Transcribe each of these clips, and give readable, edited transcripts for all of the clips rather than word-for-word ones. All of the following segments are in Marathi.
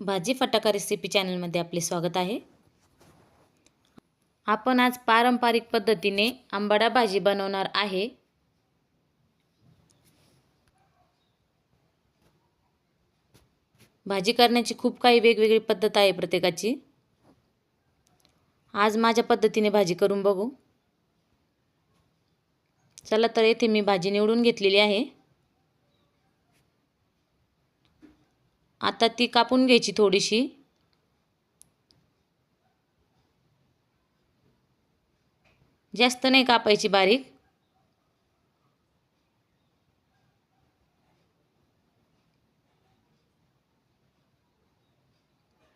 भाजी फटाका रेसिपी चॅनलमध्ये आपले स्वागत आहे। आपण आज पारंपरिक पद्धतीने आंबाडा भाजी बनवणार आहे। भाजी करण्याची खूप काही वेगवेगळी पद्धत आहे प्रत्येकाची। आज माझ्या पद्धतीने भाजी करून बघू। चला तर येथे मी भाजी निवडून घेतलेली आहे। आता ती कापून घ्यायची थोडीशी। जास्त नाही कापायची बारीक।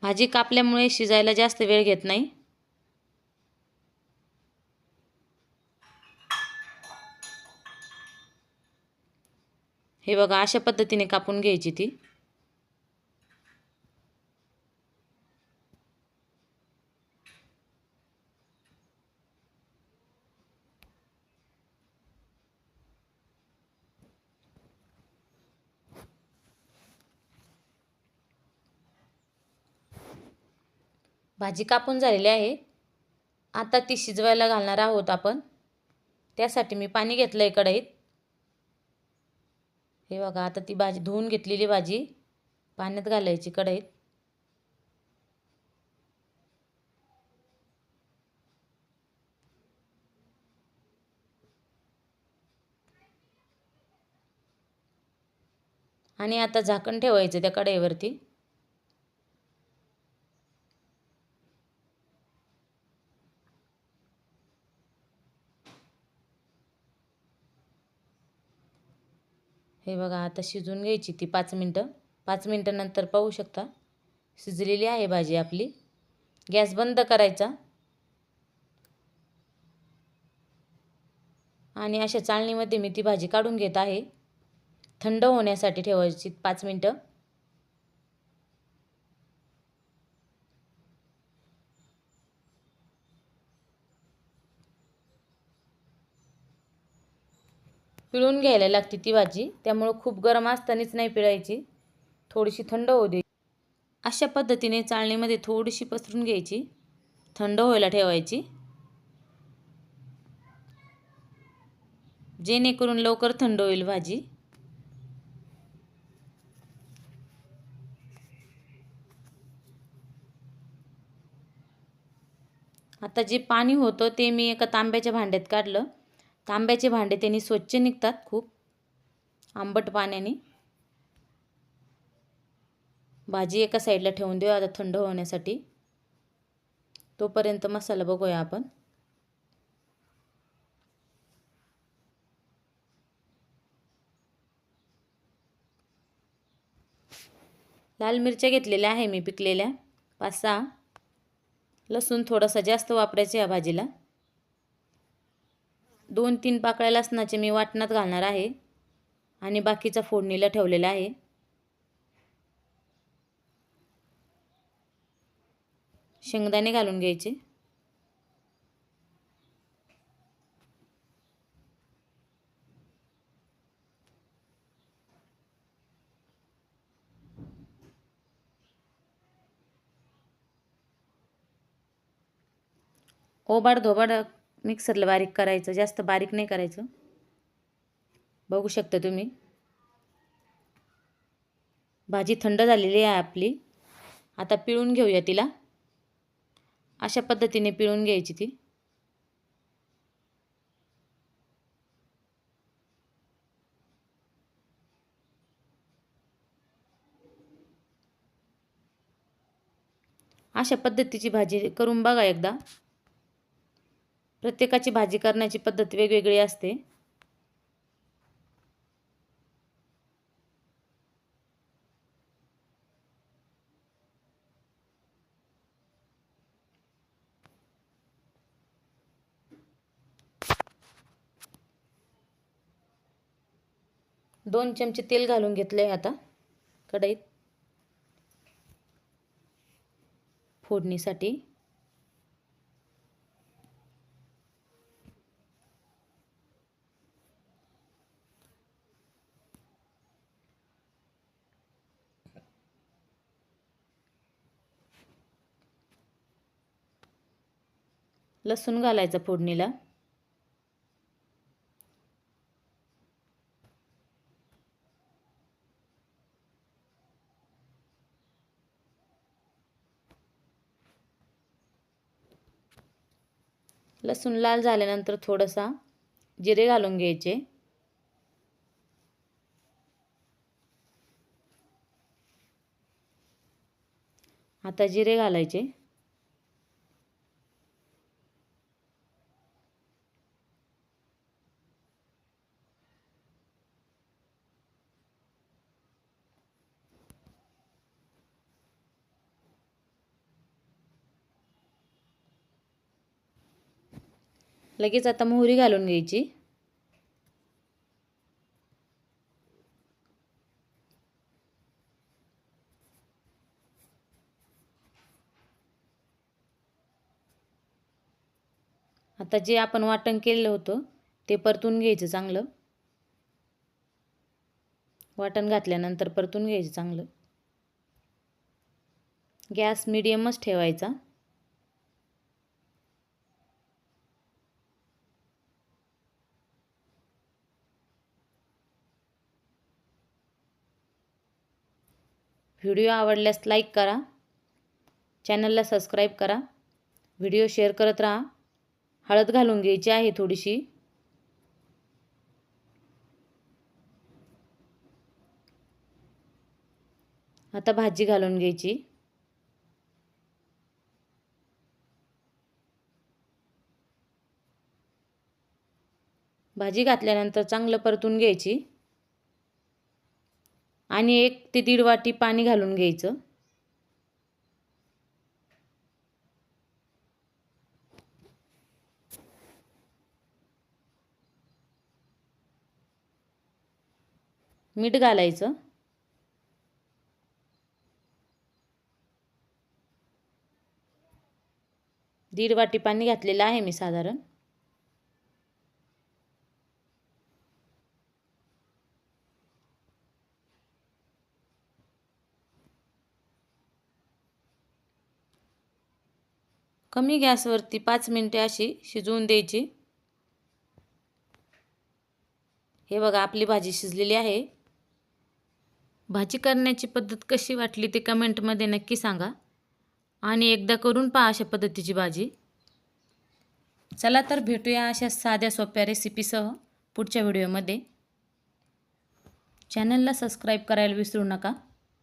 भाजी कापल्यामुळे शिजायला जास्त वेळ घेत नाही। हे बघा अशा पद्धतीने कापून घ्यायची ती। भाजी कापून झालेली आहे। आता ती शिजवायला घालणार आहोत आपण। त्यासाठी मी पाणी घेतलंय कढईत। हे बघा आता ती भाजी धुवून घेतलेली भाजी पाण्यात घालायची कढईत। आणि आता झाकण ठेवायचं त्या कढईवरती। हे बघा आता शिजून घ्यायची ती 5 मिनिटं। 5 मिनिटांनंतर पाहू शकता शिजलेली आहे भाजी आपली। गॅस बंद करायचा आणि अशा चाळणीमध्ये मी ती भाजी काढून घेत आहे। थंड होण्यासाठी ठेवायची 5 मिनिटं। पिळून घ्यायला लागते ती भाजी, त्यामुळे खूप गरम असतानाच नाही पिळायची, थोडीशी थंड होऊ दे। अशा पद्धतीने चाळणीमध्ये थोडीशी पसरून घ्यायची, थंड व्हायला ठेवायची, जेणेकरून लवकर थंड होईल भाजी। आता जे पाणी होतं ते मी एका तांब्याच्या भांड्यात काढलं। तांब्याचे भांडे त्यांनी स्वच्छ निघतात खूप आंबट पाण्याने। भाजी एका साईडला ठेवून देऊ आता थंड होण्यासाठी। तोपर्यंत मसाला बघूया आपण। लाल मिरच्या घेतलेल्या आहे मी पिकलेल्या 5-6। लसूण थोडासा जास्त वापरायचा या भाजीला। 2-3 पाकळ्या लसणाचे मी वाटणात घालणार आहे आणि बाकीचा फोडणीला ठेवलेला आहे। शेंगदाणे घालून घ्यायचे। ओबाड धोबाड मिक्सरला बारीक करायचं, जास्त बारीक नाही करायचं। बघू शकता तुम्ही भाजी थंड झालेली आहे आपली। आता पिळून घेऊया तिला। अशा पद्धतीने पिळून घ्यायची ती। अशा पद्धतीची भाजी करून बघा एकदा। प्रत्येकाची भाजी करण्याची पद्धत वेगवेगळी असते। दोन चमचे तेल घालून घेतले आता कढईत फोडणीसाठी। लसूण घालायचा फोडणीला. लसूण लाल झाल्यानंतर थोडासा जिरे घालून घ्यायचे. आता जिरे घालायचे. लगेच आता मोहरी घालून घ्यायची. आता जे आपण वाटण केलेलं होतं ते परतून घ्यायचं चांगलं. वाटण घातल्यानंतर परतून घ्यायचं चांगलं. गॅस मीडियमच ठेवायचा. व्हिडिओ आवडल्यास लाईक करा, चॅनलला सबस्क्राईब करा, व्हिडिओ शेअर करत राहा. हळद घालून घ्यायची आहे थोडीशी. आता भाजी घालून घ्यायची. भाजी घातल्यानंतर चांगलं परतून घ्यायची आणि 1 ते 1.5 वाटी पाणी घालून घ्यायचं. मीठ घालायचं. दीड वाटी पाणी घातलेलं आहे मी साधारण. कमी गॅसवरती 5 मिनिटे अशी शिजवून द्यायची. हे बघा आपली भाजी शिजलेली आहे. भाजी करण्याची पद्धत कशी वाटली ते कमेंटमध्ये नक्की सांगा आणि एकदा करून पहा अशा पद्धतीची भाजी. चला तर भेटूया अशा साध्या सोप्या रेसिपीसह पुढच्या व्हिडिओमध्ये. चॅनलला सबस्क्राईब करायला विसरू नका.